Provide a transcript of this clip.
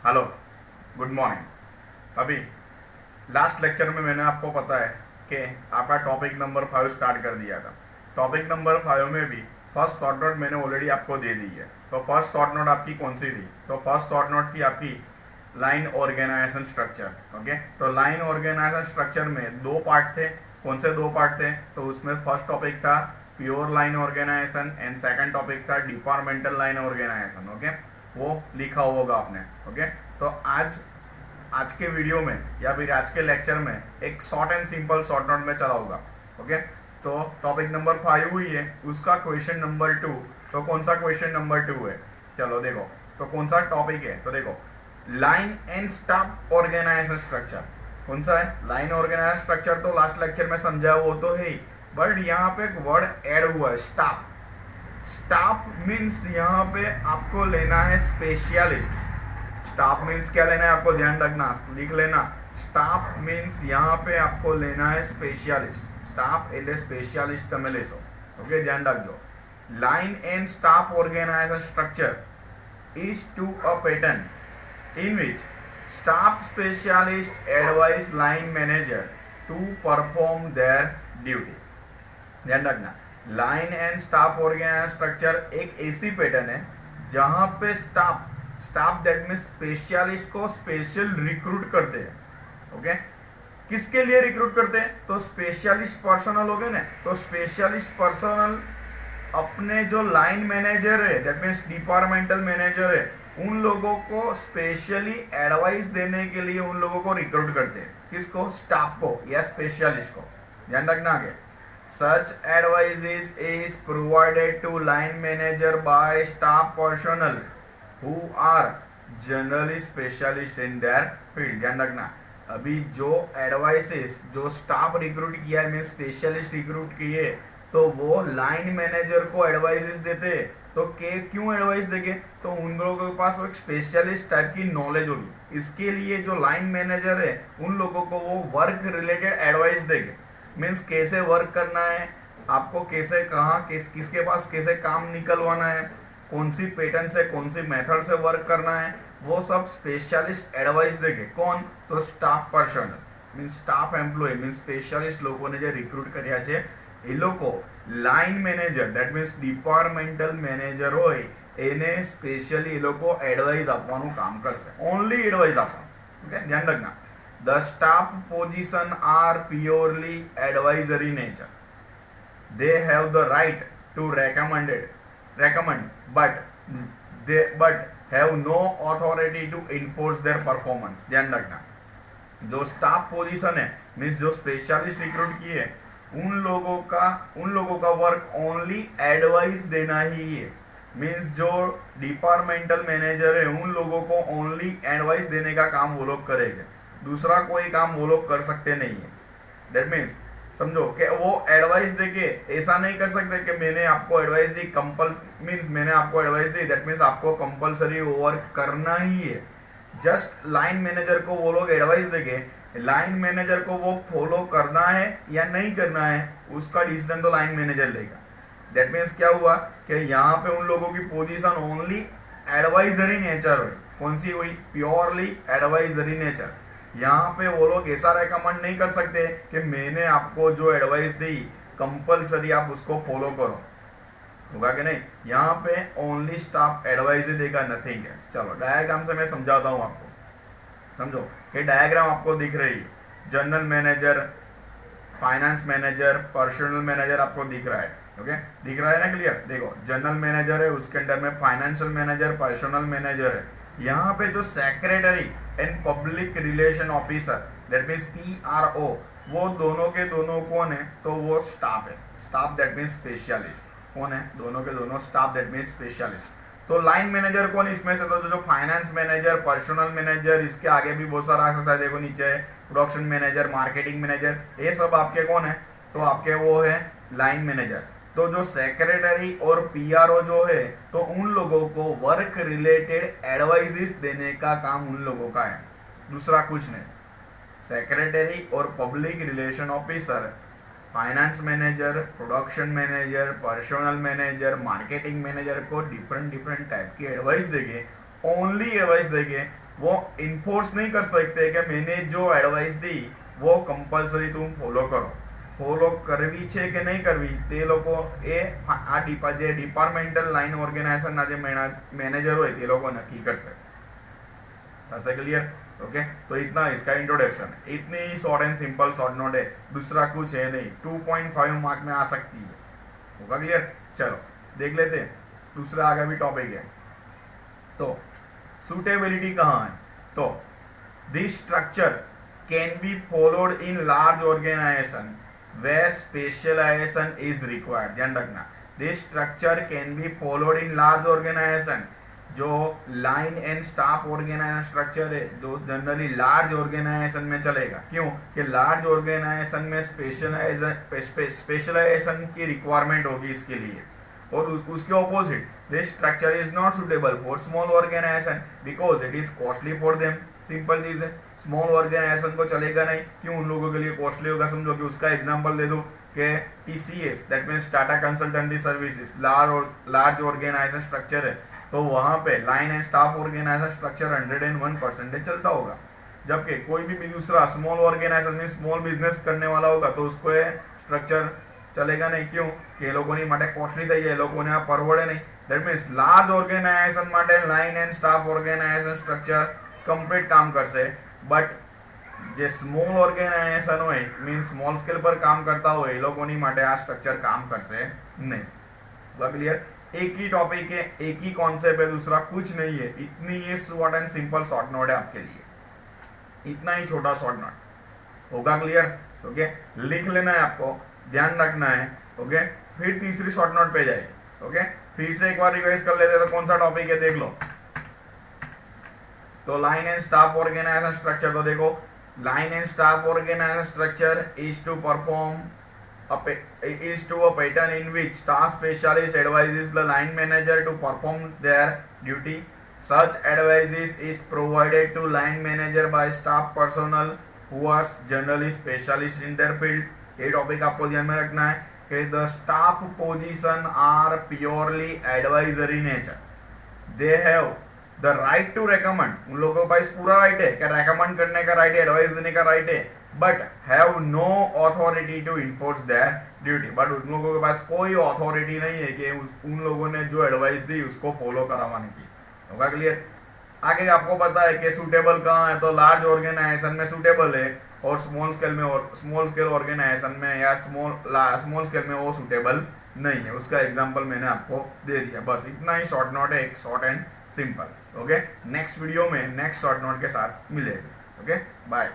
Hello, good morning. अभी last lecture में मैंने आपको पता है कि आपका टॉपिक नंबर 5 स्टार्ट कर दिया था। टॉपिक नंबर 5 में भी फर्स्ट शॉर्ट नोट मैंने ऑलरेडी आपको दे दी है। तो फर्स्ट शॉर्ट नोट आपकी कौन सी थी? तो फर्स्ट शॉर्ट नोट थी आपकी लाइन ऑर्गेनाइजेशन स्ट्रक्चर। ओके, तो लाइन ऑर्गेनाइजेशन स्ट्रक्चर में दो पार्ट थे। कौन से दो पार्ट थे? तो उसमें फर्स्ट टॉपिक था pure line organization and second topic था डिपार्टमेंटल लाइन ऑर्गेनाइजेशन। ओके, वो लिखा होगा आपने। ओके, तो आज आज के वीडियो में या फिर आज के लेक्चर में एक short and simple short note में चलाऊंगा। ओके, तो टॉपिक नंबर 5 हुई है, उसका क्वेश्चन नंबर 2। तो कौन सा क्वेश्चन नंबर 2 है? चलो देखो, तो कौन सा टॉपिक है? तो देखो, line and staff organisation structure. कौन सा है? लाइन ऑर्गेनाइजेशन स्ट्रक्चर तो लास्ट लेक्चर में समझा, वो तो है ही, बट यहाँ पे एक वर्ड ऐड हुआ है, स्टाफ। स्टाफ मीन्स यहाँ पे आपको लेना है स्पेशलिस्ट। स्टाफ मीन्स क्या लेना है आपको? ध्यान रखना, लिख लेना। स्टाफ मीन्स यहाँ पे आपको लेना है स्पेशलिस्ट। स्टाफ એટલે સ્પેશિયાલિસ્ટ તમે લેશો। ઓકે, ધ્યાન રાખજો। Line and staff organization structure is to a pattern in which staff specialist advise line manager to perform their duty। ध्यान रखना, line and staff organisation structure एक ऐसी पैटर्न है जहां पे स्टाफ दैट मीन स्पेशलिस्ट को स्पेशल रिक्रूट करते हैं। ओके, किसके लिए रिक्रूट करते हैं? तो स्पेशलिस्ट पर्सनल हो गए ना, तो स्पेशलिस्ट पर्सनल अपने जो लाइन मैनेजर है दैट मीन्स डिपार्टमेंटल मैनेजर है, उन लोगों को स्पेशली एडवाइस देने के लिए उन लोगों को रिक्रूट करते हैं। किसको? स्टाफ को या स्पेशलिस्ट को। ध्यान रखना आगे, such advices is provided to line manager by staff personnel who are generally specialist in their field। ध्यान रखना, अभी जो एडवाइसेस जो स्टाफ रिक्रूट किया है, मीन स्पेशलिस्ट रिक्रूट किए, तो वो लाइन मैनेजर को एडवाइसेस देते। तो क्यों एडवाइस देंगे? तो उन लोगों के पास एक स्पेशलिस्ट टाइप की नॉलेज होगी। इसके लिए जो लाइन मैनेजर है उन लोगों को वो वर्क रिलेटेड एडवाइस देंगे। मीन्स कैसे वर्क करना है आपको, कैसे कहाँ किसके पास कैसे काम निकलवाना है, कौन सी पैटर्न से कौन सी मेथड से वर्क करना है, वो सब स्पेशलिस्ट एडवाइस देंगे। कौन? तो staff person means staff employ means specialist लोगों ने जो रिक्रूट કર્યા છે એ લોકો line manager that means departmental manager હોય એને સ્પેશિયલી એ લોકો એડવાઇસ આપવાનું કામ કરશે, ઓનલી એડવાઇસ આપવાનું। ઓકે, ધ્યાન રખના, the staff position are purely advisory nature। they have the right to recommend but have no authority to enforce their performance। ध्यान रखना, जो स्टाफ पोजीशन है मीन्स जो स्पेशलिस्ट रिक्रूट किए उन लोगों का वर्क ओनली एडवाइस देना ही है। मीन्स जो डिपार्टमेंटल मैनेजर है उन लोगों को ओनली एडवाइस देने का काम वो लोग करेंगे, दूसरा कोई काम वो लोग कर सकते नहीं है। दैट मीन्स समझो कि वो एडवाइस देके ऐसा नहीं कर सकते कि मैंने आपको एडवाइस दी मैंने आपको एडवाइस दी दैट मीन्स आपको कंपलसरी वर्क करना ही है। जस्ट लाइन मैनेजर को वो लोग एडवाइस देंगे, लाइन मैनेजर को वो फॉलो करना है या नहीं करना है उसका डिसीजन तो लाइन मैनेजर लेगा। दैट मीन्स क्या हुआ कि यहाँ पे उन लोगों की पोजीशन ओनली एडवाइजरी नेचर हुई। कौन सी हुई? Purely advisory nature. यहाँ पे वो लोग ऐसा रेकमेंड नहीं कर सकते कि मैंने आपको जो एडवाइस दी कंपलसरी आप उसको फॉलो करो, होगा कि नहीं? यहाँ पे ओनली स्टाफ एडवाइस देगा, नथिंग एल्स। चलो डायग्राम से मैं समझाता हूँ आपको, समझो कि डायग्राम आपको दिख रही है, general manager, finance manager, personal manager आपको दिख रहा है। ओके, दिख रहा है ना? क्लियर? देखो, जनरल मैनेजर है, उसके अंडर में फाइनेंशियल मैनेजर, पर्सनल मैनेजर है। यहाँ पे जो secretary and public relation officer that means PRO, वो दोनों के दोनों कौन है? तो वो स्टाफ है। स्टाफ दैट मीन्स स्पेशलिस्ट कौन है? दोनों के दोनों स्टाफ दैट मीन्स स्पेशलिस्ट। तो लाइन मैनेजर कौन इसमें से? तो जो फाइनेंस मैनेजर, पर्सनल मैनेजर, इसके आगे भी बहुत सारा आ सकता है। देखो नीचे है प्रोडक्शन मैनेजर, मार्केटिंग मैनेजर, ये सब आपके कौन है? तो आपके वो है लाइन मैनेजर। तो जो सेक्रेटरी और PRO जो है तो उन लोगों को वर्क रिलेटेड एडवाइसेस देने का काम उन लोगों का है, दूसरा कुछ नहीं। सेक्रेटरी और public relation officer, finance manager, production manager, personal manager, marketing manager को डिफरेंट टाइप की एडवाइस देंगे, ओनली एडवाइस देंगे वो इन्फोर्स नहीं कर सकते कि मैंने जो एडवाइस दी वो कंपल्सरी तुम फॉलो करो। फॉलो करवी છે કે નહીં કરવી તે લોકો એ આ જે ડિપાર્ટમેન્ટલ લાઇન ઓર્ગેનાઇઝેશનના જે મેનેજર હોય તે લોકો નક્કી કરશે। થશે क्लियर? ओके, तो इतना इसका इंट्रोडक्शन है। इतनी short and simple short note है, दूसरा कुछ है नहीं। 2.5 मार्क में आ सकती है। होगा क्लियर? चलो देख लेते हैं दूसरा आगे भी टॉपिक है। तो सुटेबिलिटी कहाँ है? तो this structure can be followed in large organisation where specialisation is required. ध्यान रखना, this structure can be followed in large organisation. जो line and staff organisation structure है जो जनरली लार्ज ऑर्गेनाइजेशन में चलेगा। क्यों? कि लार्ज ऑर्गेनाइजेशन में स्पेशलाइजेशन की रिक्वायरमेंट होगी इसके लिए। और उसके opposite this structure is not suitable for small organisation because it is costly for them. Simple चीज है, स्मॉल ऑर्गेनाइजेशन को चलेगा नहीं। क्यों उन लोगों के लिए कॉस्टली होगा? समझो कि उसका एग्जांपल दे दूं कि TCS that means Tata Consultancy Services large organization structure है, तो वहां पे line and staff organisation structure 101% चलता होगा। जबकि कोई भी दूसरा स्मॉल ऑर्गेनाइजेशन में स्मॉल बिजनेस करने वाला होगा तो उसको स्ट्रक्चर चलेगा नहीं। क्यों? कि लोगों माटे कॉस्टली થઈ જાય, લોકોને આ પરવડે નહીં। दैट मीन्स लार्ज ऑर्गेनाइजेशन माटे line and staff organisation structure complete काम करશે, बट જે સ્મોલ ઓર્ગેનાઇઝેશન હોય મીન્સ સ્મોલ સ્કેલ પર કામ કરતા હોય એ લોકોની માટે આ સ્ટ્રક્ચર કામ કરશે નહીં। हुआ क्लियर? एक ही टॉपिक है, एक ही कॉन्सेप्ट है, दूसरा कुछ नहीं है। इतनी ये short and simple short note है आपके लिए, इतना ही छोटा शॉर्ट नोट। होगा क्लियर? ओके, लिख लेना है आपको, ध्यान रखना है। ओके, फिर तीसरी शॉर्ट नोट पे जाएगी। ओके, फिर से एक बार रिवाइज कर लेते हैं। तो कौन सा टॉपिक है देख लो। तो line and staff organisation structure, तो देखो line and staff organisation structure is to perform is to a pattern in which staff specialist advises the line manager to perform their duty. Such advice is provided to line manager by staff personnel who are generally specialists in their field. ये topic आपको ध्यान में रखना है कि the staff position are purely advisory nature. They have the right to recommend. उन लोगों के पास पूरा राइट है कि रेकमेंड करने का राइट है, एडवाइस देने का राइट है, but have no authority to enforce their duty. But उन लोगों के पास कोई अथॉरिटी नहीं है कि उन लोगों ने जो एडवाइस दी उसको फॉलो करवाने की। होगा क्लियर? आगे आपको पता है कि सूटेबल कहाँ है, तो लार्ज ऑर्गेनाइजेशन में सूटेबल है और स्मॉल स्केल में और स्मॉल स्केल ऑर्गेनाइजेशन में या स्मॉल स्केल में वो सूटेबल नहीं है। उसका एग्जांपल मैंने आपको दे दिया। बस इतना ही शॉर्ट नोट है, एक short and simple. Okay, next video में नेक्स्ट शॉर्ट नोट के साथ मिलेगा। Okay, bye.